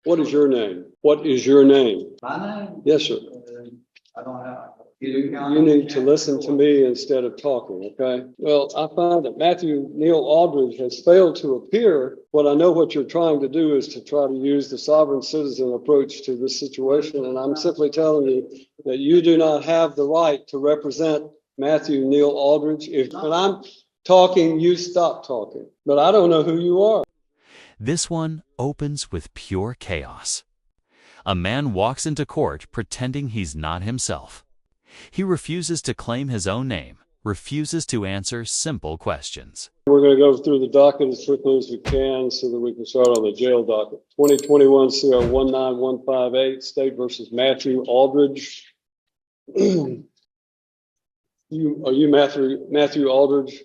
What is your name? What is your name? My name? Yes, sir. I don't have. You need to listen to me instead of talking, okay? Well, I find that Matthew Neil Aldridge has failed to appear. What I know what you're trying to do is to try to use the sovereign citizen approach to this situation, and I'm simply telling you that you do not have the right to represent Matthew Neil Aldridge. When I'm talking, you stop talking, but I don't know who you are. This one opens with pure chaos. A man walks into court pretending he's not himself. He refuses to claim his own name, refuses to answer simple questions. We're going to go through the docket as quickly as we can so that we can start on the jail docket. 2021 CR 19158, State versus Matthew Aldridge. Are you Matthew Aldridge?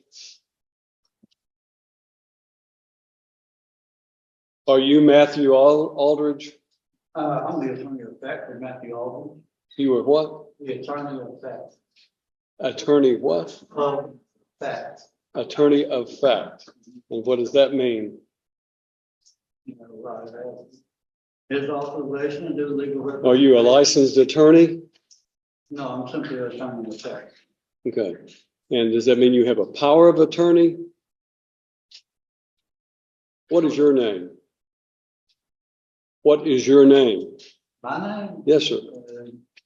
Are you Matthew Aldridge? I'm the attorney of fact for Matthew Aldridge. You were what? The attorney of fact. Attorney what? Of fact. Attorney of fact. And what does that mean? You know, right. His authorization to do legal representation. Are you a licensed attorney? No, I'm simply an attorney of fact. Okay. And does that mean you have a power of attorney? What is your name? What is your name? My name? Yes, sir.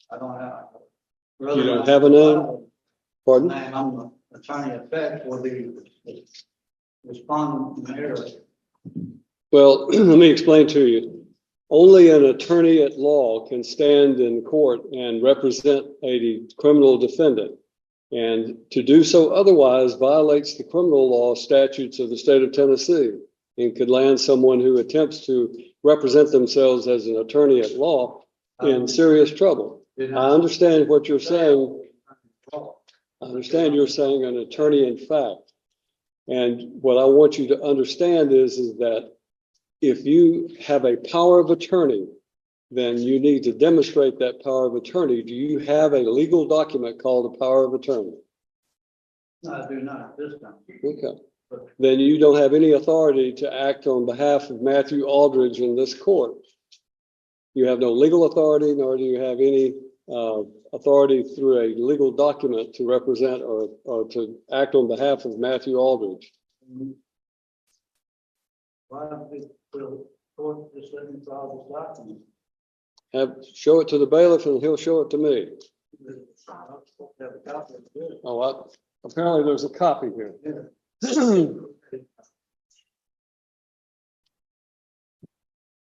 I don't have. You don't have a name? Pardon? Name, I'm the attorney of fact for the respondent error. Well, let me explain to you. Only an attorney at law can stand in court and represent a criminal defendant. And to do so otherwise violates the criminal law statutes of the state of Tennessee and could land someone who attempts to represent themselves as an attorney at law in serious trouble. I understand what you're saying. I understand you're saying an attorney in fact. And what I want you to understand is that if you have a power of attorney, then you need to demonstrate that power of attorney. Do you have a legal document called a power of attorney? No, I do not at this time. Okay. Then you don't have any authority to act on behalf of Matthew Aldridge in this court. You have no legal authority, nor do you have any authority through a legal document to represent or to act on behalf of Matthew Aldridge. Why don't the court just let me file this document? Show it to the bailiff and he'll show it to me. Have a copy of it. Oh, apparently there's a copy here. Yeah.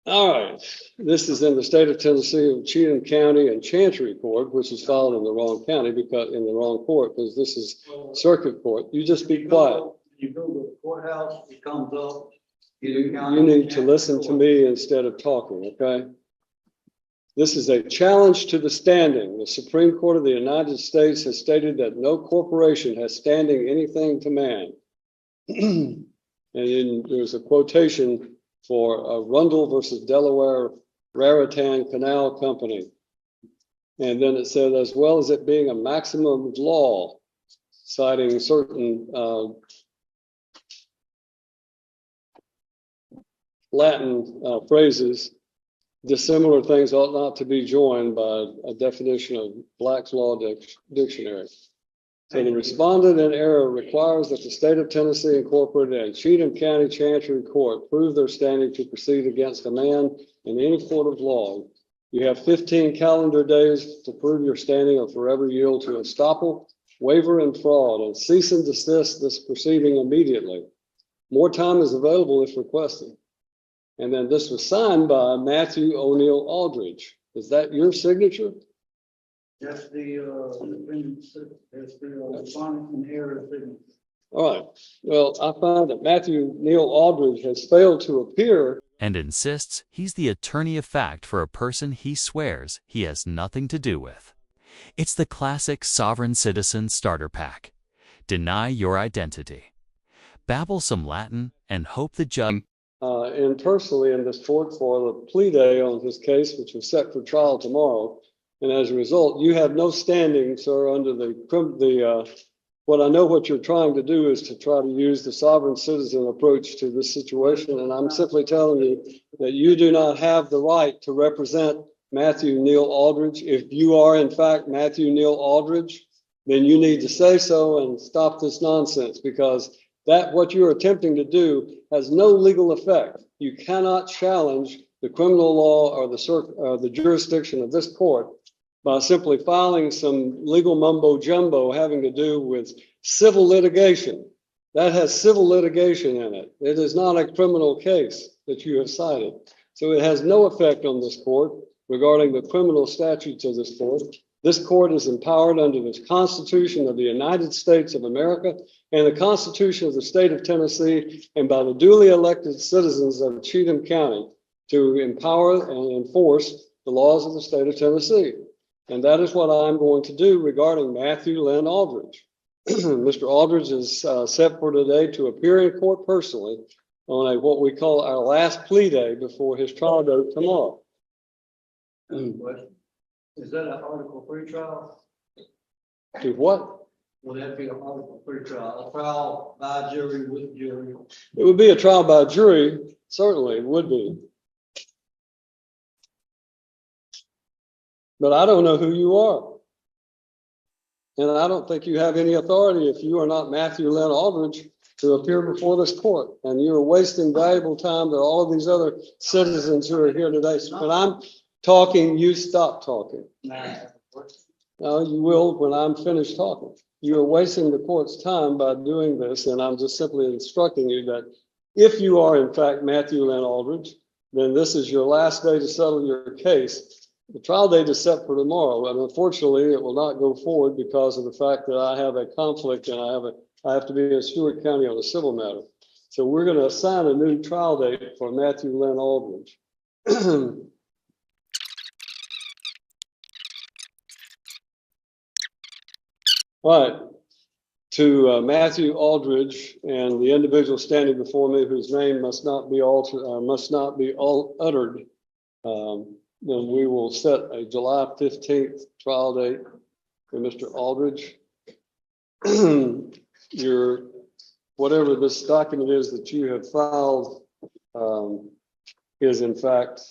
All right, this is in the state of Tennessee of Cheatham County and Chancery Court, which is filed in the wrong county because in the wrong court, because this is circuit court. You just be quiet. You go to the courthouse, it comes up. You need to listen to me instead of talking, okay? This is a challenge to the standing. The Supreme Court of the United States has stated that no corporation has standing anything to man. And then there's a quotation for Rundle versus Delaware Raritan Canal Company. And then it said, as well as it being a maximum of law, citing certain Latin phrases, dissimilar things ought not to be joined by a definition of Black's Law Dictionary. So the respondent in error requires that the state of Tennessee Incorporated and Cheatham County Chancery Court prove their standing to proceed against a man in any court of law. You have 15 calendar days to prove your standing or forever yield to estoppel, waiver, and fraud, and cease and desist this proceeding immediately. More time is available if requested. And then this was signed by Matthew O'Neill Aldridge. Is that your signature? That's the respondent in error signature. All right. Well, I find that Matthew Neil Aldridge has failed to appear and insists he's the attorney of fact for a person he swears he has nothing to do with. It's the classic sovereign citizen starter pack. Deny your identity. Babble some Latin and hope the judge and personally in this court for the plea day on his case, which was set for trial tomorrow. And as a result, you have no standing, sir, under the what I know what you're trying to do is to try to use the sovereign citizen approach to this situation. And I'm simply telling you that you do not have the right to represent Matthew Neal Aldridge. If you are in fact Matthew Neal Aldridge, then you need to say so and stop this nonsense, because that what you're attempting to do has no legal effect. You cannot challenge the criminal law or the jurisdiction of this court by simply filing some legal mumbo jumbo having to do with civil litigation. That has civil litigation in it. It is not a criminal case that you have cited. So it has no effect on this court regarding the criminal statutes of this court. This court is empowered under the Constitution of the United States of America and the Constitution of the state of Tennessee, and by the duly elected citizens of Cheatham County to empower and enforce the laws of the state of Tennessee. And that is what I'm going to do regarding Matthew Lynn Aldridge. Mr. Aldridge is set for today to appear in court personally on what we call our last plea day before his trial date tomorrow. Is that an Article 3 trial? To what? Will that be an Article 3 trial? A trial by jury with jury? It would be a trial by jury. Certainly it would be. But I don't know who you are. And I don't think you have any authority if you are not Matthew Lynn Aldridge to appear before this court. And you're wasting valuable time to all of these other citizens who are here today. When I'm talking, you stop talking. No, you will when I'm finished talking. You are wasting the court's time by doing this. And I'm just simply instructing you that if you are in fact Matthew Lynn Aldridge, then this is your last day to settle your case. The trial date is set for tomorrow, and unfortunately, it will not go forward because of the fact that I have a conflict and I have to be in Stewart County on a civil matter. So we're going to assign a new trial date for Matthew Lynn Aldridge. All right, to Matthew Aldridge and the individual standing before me whose name must not be uttered. Then we will set a July 15th trial date for Mr. Aldridge. Whatever this document is that you have filed is in fact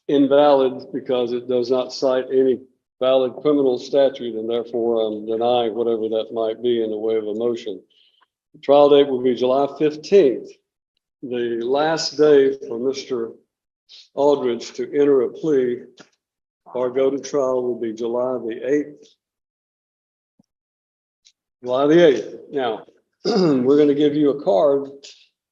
invalid because it does not cite any valid criminal statute, and therefore I'm denying whatever that might be in the way of a motion. The trial date will be July 15th. The last day for Mr. Aldridge to enter a plea or go to trial will be July the 8th. July the 8th. Now, we're going to give you a card.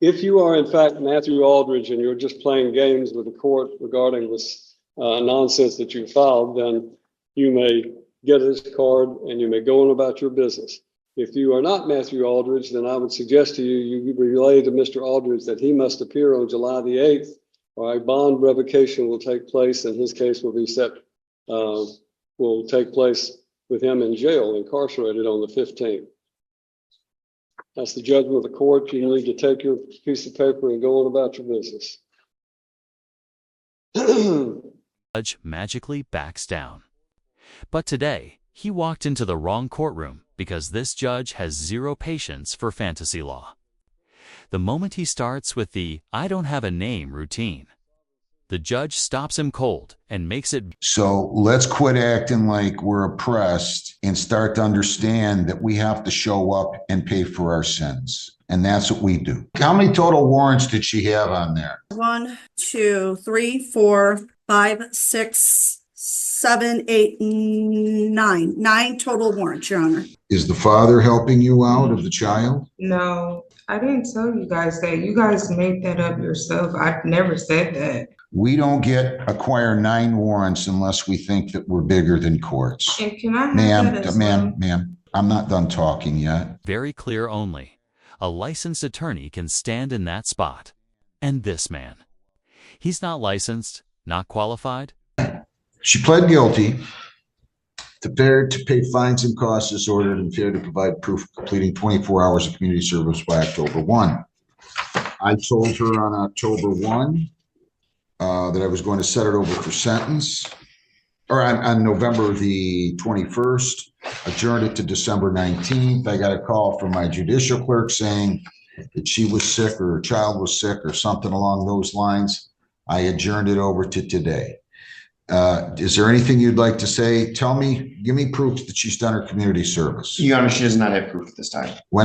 If you are in fact Matthew Aldridge and you're just playing games with the court regarding this nonsense that you filed, then you may get this card and you may go on about your business. If you are not Matthew Aldridge, then I would suggest to you, you relay to Mr. Aldridge that he must appear on July the 8th, or a bond revocation will take place, and his case will be set, will take place with him in jail, incarcerated on the 15th. That's the judgment of the court. You need to take your piece of paper and go on about your business. Judge magically backs down. But today, he walked into the wrong courtroom because this judge has zero patience for fantasy law. The moment he starts with the "I don't have a name" routine, the judge stops him cold and makes it. So let's quit acting like we're oppressed and start to understand that we have to show up and pay for our sins. And that's what we do. How many total warrants did she have on there? 1, 2, 3, 4, 5, 6, 7, 8, 9. 9 total warrants, Your Honor. Is the father helping you out of the child? No, I didn't tell you guys that. You guys made that up yourself. I never said that. We don't acquire 9 warrants unless we think that we're bigger than courts. And can I have that as well? Ma'am, I'm not done talking yet. Very clear only. A licensed attorney can stand in that spot. And this man. He's not licensed, not qualified. She pled guilty to failure to pay fines and costs as ordered and failure to provide proof of completing 24 hours of community service by October 1. I told her on October 1 that I was going to set it over for sentence. or on November the 21st, adjourned it to December 19th. I got a call from my judicial clerk saying that she was sick or her child was sick or something along those lines. I adjourned it over to today. Is there anything you'd like to say? Tell me, give me proof that she's done her community service. Your Honor, she does not have proof at this time. Why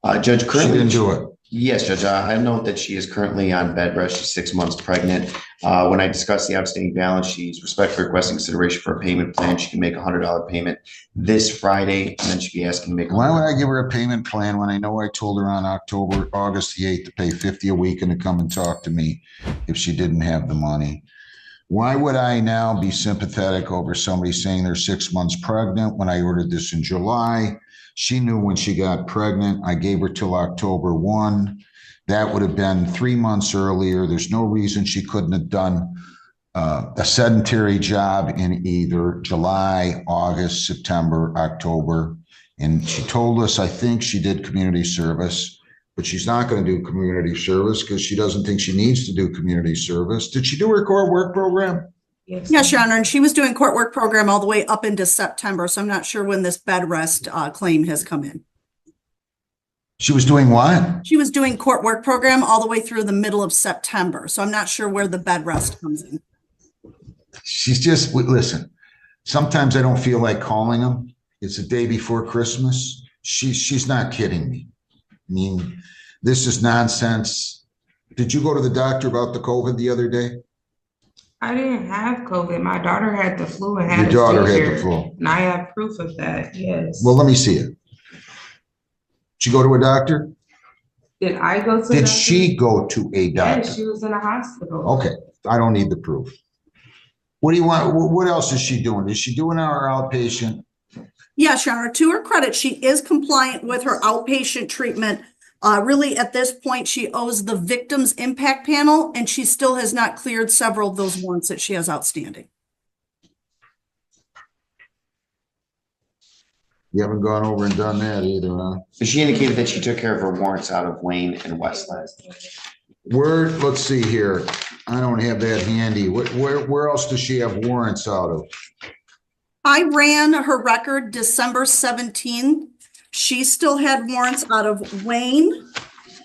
not? Judge, She currently. didn't do it. Yes, Judge, I note that she is currently on bed rest. She's 6 months pregnant. When I discussed the outstanding balance, she's respectfully requesting consideration for a payment plan. She can make a $100 payment this Friday, and then she'd be asking to make. Why would I give her a payment plan when I know I told her on August the 8th to pay $50 a week and to come and talk to me if she didn't have the money? Why would I now be sympathetic over somebody saying they're 6 months pregnant when I ordered this in July? She knew when she got pregnant. I gave her till October 1. That would have been 3 months earlier. There's no reason she couldn't have done a sedentary job in either July, August, September, October. And she told us, I think she did community service, but she's not going to do community service because she doesn't think she needs to do community service. Did she do her court work program? Yes, Your Honor, and she was doing court work program all the way up into September, so I'm not sure when this bed rest claim has come in. She was doing what? She was doing court work program all the way through the middle of September, so I'm not sure where the bed rest comes in. She's just, listen, sometimes I don't feel like calling them. It's the day before Christmas. She's not kidding me. I mean, this is nonsense. Did you go to the doctor about the COVID the other day? I didn't have COVID. My daughter had the flu and had Your daughter seizure, had the flu. and I have proof of that. Yes. Well, let me see it. Did you go to a doctor? Did I go to? Did doctor? she go to a doctor? Yes, she was in a hospital. Okay, I don't need the proof. What do you want? What else is she doing? Is she doing our outpatient? Yes, Your Honor, to her credit, she is compliant with her outpatient treatment. Really, at this point, she owes the victim's impact panel, and she still has not cleared several of those warrants that she has outstanding. You haven't gone over and done that either, huh? She indicated that she took care of her warrants out of Wayne and Westland. Let's see here. I don't have that handy. Where else does she have warrants out of? I ran her record December 17th. She still had warrants out of Wayne,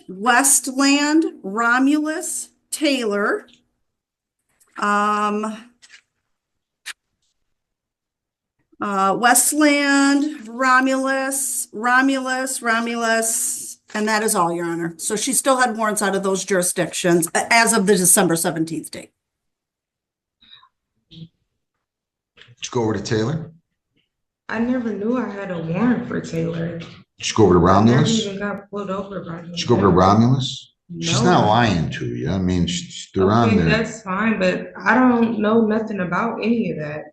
Westland, Romulus, Taylor, Westland, Romulus, and that is all, Your Honor. So she still had warrants out of those jurisdictions as of the December 17th date. Did you go over to Taylor? I never knew I had a warrant for Taylor. Did you go over to I never Romulus? even got pulled over by him. Did you go over to Romulus? She's No. not lying to you. I mean, they're on Okay, there. that's fine, but I don't know nothing about any of that.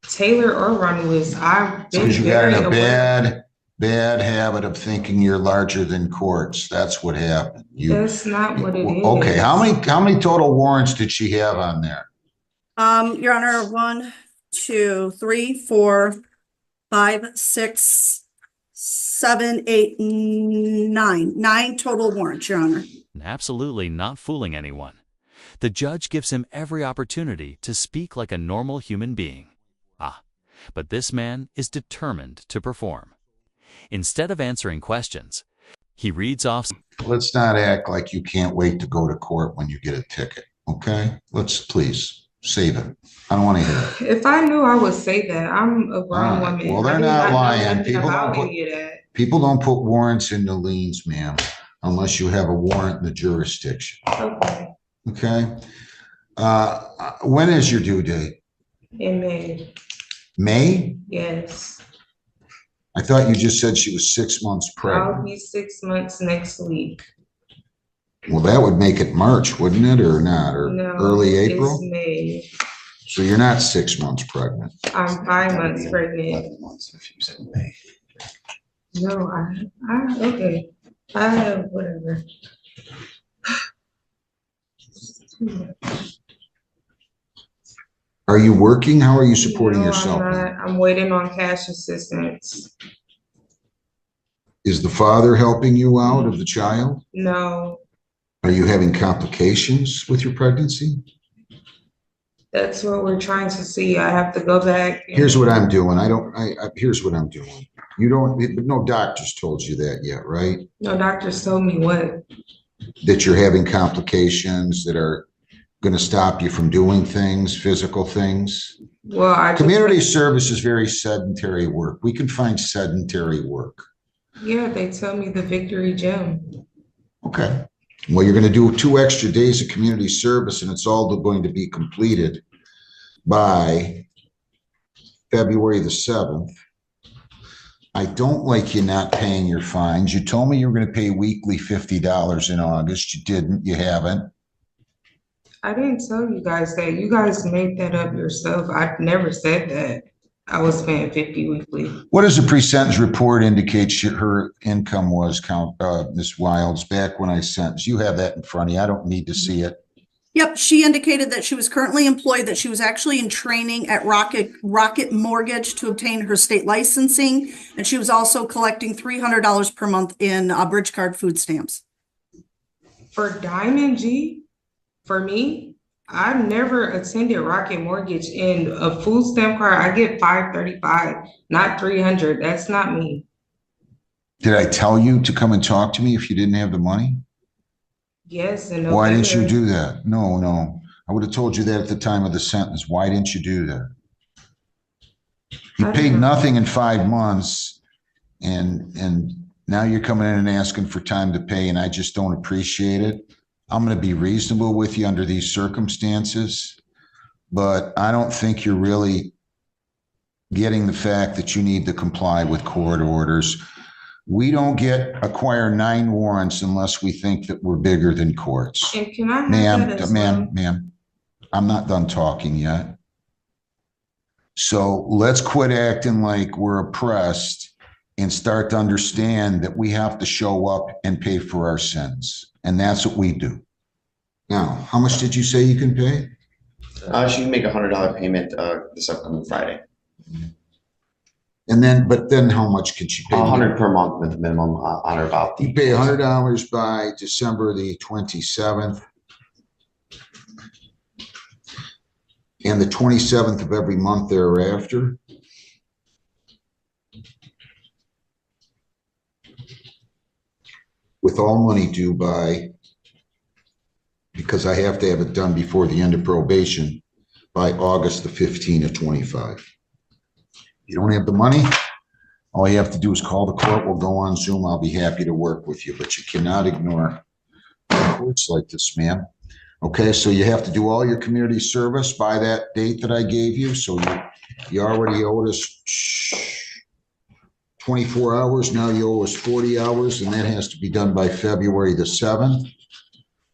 Taylor or Romulus, I've been Because you got very in a aware. bad habit of thinking you're larger than courts. That's what happened. That's not what it is. Okay, how many total warrants did she have on there? Your Honor, 1, 2, 3, 4, 5, 6, 7, 8, 9. 9 total warrants, Your Honor. Absolutely not fooling anyone. The judge gives him every opportunity to speak like a normal human being. But this man is determined to perform. Instead of answering questions, he reads off. Let's not act like you can't wait to go to court when you get a ticket, okay? Let's please save it. I don't want to hear it. If I knew, I would say that. I'm a grown All right. woman. Well, they're I do not know lying. nothing People about don't put- any of that. People don't put warrants into liens, ma'am, unless you have a warrant in the jurisdiction, Okay, okay? When is your due date? in May, May? yes. I thought you just said she was 6 months I'll pregnant. be 6 months next week. Well, that would make it March, wouldn't it, or not, or No, early it's April? May. So you're not 6 months pregnant. I'm 5 months pregnant. 11 months if you said May. No, okay. I have whatever. Are you working? How are you supporting No, yourself? I'm not. I'm waiting on cash assistance. Is the father helping you out of the child? No, Are you having complications with your pregnancy? That's what we're trying to see. I have to go back. Here's what I'm doing. Here's what I'm doing. You don't, no doctors told you that yet, right? No doctors told me what. That you're having complications that are going to stop you from doing things, physical things. Well, community service is very sedentary work. We can find sedentary work. Yeah, they tell me the Victory Gym. Okay. Well, you're going to do 2 extra days of community service, and it's all going to be completed by February the 7th. I don't like you not paying your fines. You told me you were going to pay weekly $50 in August. You didn't. You haven't. I didn't tell you guys that. You guys made that up yourself. I never said that I was paying 50 weekly. What does the pre-sentence report indicate her income was, Ms. Wilds, back when I sentenced? You have that in front of you. I don't need to see it. Yep, she indicated that she was currently employed, that she was actually in training at Rocket Mortgage to obtain her state licensing, and she was also collecting $300 per month in bridge card food stamps. For Diamond G, for me, I've never attended Rocket Mortgage, and a food stamp card, I get $535, not $300. That's not me. Did I tell you to come and talk to me if you didn't have the money? Yes. And why didn't you do that? No. I would have told you that at the time of the sentence. Why didn't you do that? You paid nothing in 5 months, and now you're coming in and asking for time to pay, and I just don't appreciate it. I'm going to be reasonable with you under these circumstances, but I don't think you're really getting the fact that you need to comply with court orders. We don't acquire 9 warrants unless we think that we're bigger than courts. And can I have that as well? Ma'am, I'm not done talking yet. So let's quit acting like we're oppressed and start to understand that we have to show up and pay for our sins. And that's what we do. Now, how much did you say you can pay? She can make a $100 payment this upcoming Friday. And then, but then how much could she pay? 100 per month with minimum on or about. You pay $100 by December the 27th. And the 27th of every month thereafter. With all money due by, because I have to have it done before the end of probation, by August the 15th of 25. You don't have the money, all you have to do is call the court. We'll go on Zoom. I'll be happy to work with you, but you cannot ignore courts like this, ma'am. Okay, so you have to do all your community service by that date that I gave you. So you already owed us 24 hours. Now you owe us 40 hours, and that has to be done by February the 7th.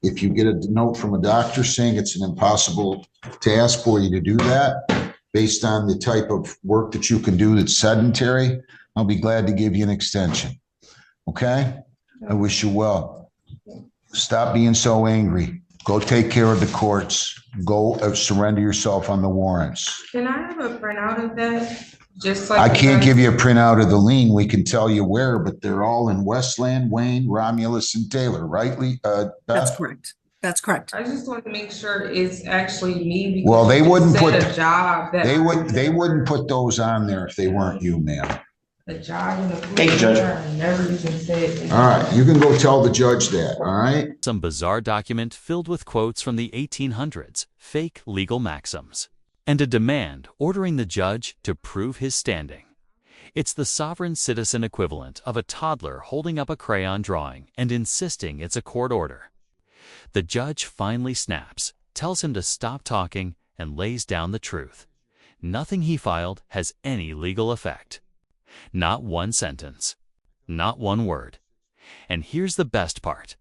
If you get a note from a doctor saying it's an impossible task for you to do that, based on the type of work that you can do that's sedentary, I'll be glad to give you an extension. Okay? I wish you well. Stop being so angry. Go take care of the courts. Go surrender yourself on the warrants. Can I have a printout of that? Just like I can't give you a printout of the lien. We can tell you where, but they're all in Westland, Wayne, Romulus, and Taylor, right, Beth? That's correct. That's correct. I just want to make sure it's actually me. Well, they wouldn't put a job that they wouldn't put those on there if they weren't you, ma'am. A job in the Thank you, Judge. I never even said. All right, you can go tell the judge that. All right. Some bizarre document filled with quotes from the 1800s, fake legal maxims, and a demand ordering the judge to prove his standing. It's the sovereign citizen equivalent of a toddler holding up a crayon drawing and insisting it's a court order. The judge finally snaps, tells him to stop talking, and lays down the truth. Nothing he filed has any legal effect. Not one sentence. Not one word. And here's the best part.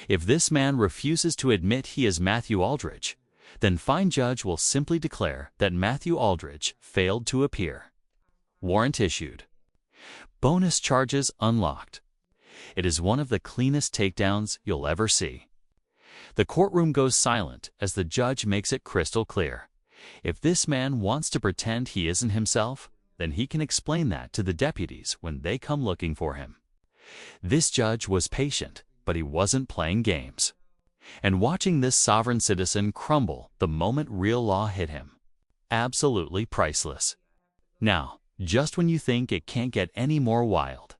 If this man refuses to admit he is Matthew Aldridge, then fine judge will simply declare that Matthew Aldridge failed to appear. Warrant issued. Bonus charges unlocked. It is one of the cleanest takedowns you'll ever see. The courtroom goes silent as the judge makes it crystal clear. If this man wants to pretend he isn't himself, then he can explain that to the deputies when they come looking for him. This judge was patient, but he wasn't playing games. and watching this sovereign citizen crumble the moment real law hit him. Absolutely priceless. Now, just when you think it can't get any more wild,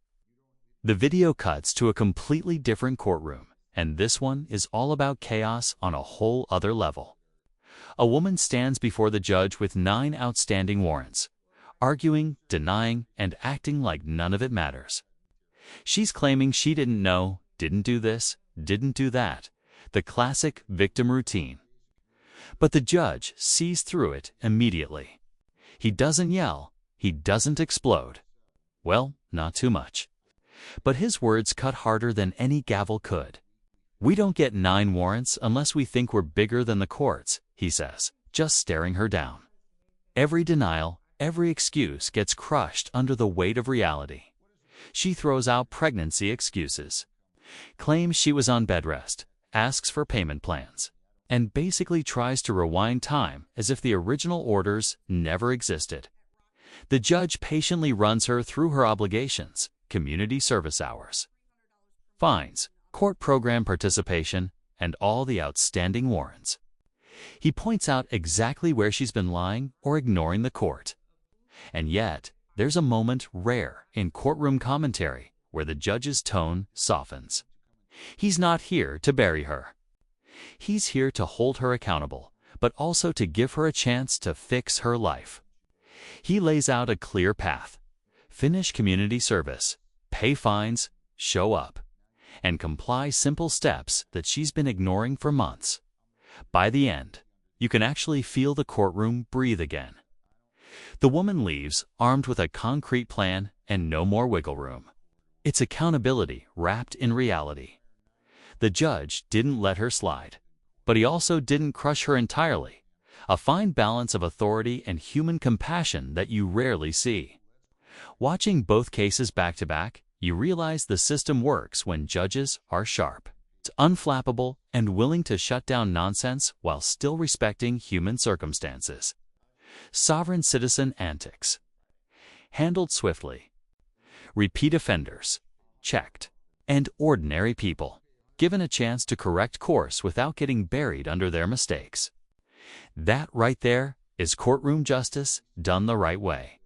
the video cuts to a completely different courtroom, and this one is all about chaos on a whole other level. A woman stands before the judge with 9 outstanding warrants, arguing, denying, and acting like none of it matters. She's claiming she didn't know, didn't do this, didn't do that, the classic victim routine. But the judge sees through it immediately. He doesn't yell, he doesn't explode. Well, not too much. But his words cut harder than any gavel could. "We don't get 9 warrants unless we think we're bigger than the courts," he says, just staring her down. Every denial, every excuse gets crushed under the weight of reality. She throws out pregnancy excuses, claims she was on bed rest, asks for payment plans, and basically tries to rewind time as if the original orders never existed. The judge patiently runs her through her obligations, community service hours, fines, court program participation, and all the outstanding warrants. He points out exactly where she's been lying or ignoring the court. And yet, there's a moment rare in courtroom commentary where the judge's tone softens. He's not here to bury her. He's here to hold her accountable, but also to give her a chance to fix her life. He lays out a clear path: finish community service, pay fines, show up, and comply simple steps that she's been ignoring for months. By the end, you can actually feel the courtroom breathe again. The woman leaves armed with a concrete plan and no more wiggle room. It's accountability wrapped in reality. The judge didn't let her slide, but he also didn't crush her entirely. A fine balance of authority and human compassion that you rarely see. Watching both cases back to back, you realize the system works when judges are sharp, unflappable, and willing to shut down nonsense while still respecting human circumstances. Sovereign citizen antics. Handled swiftly. Repeat offenders. Checked. And ordinary people, given a chance to correct course without getting buried under their mistakes. That right there is courtroom justice done the right way.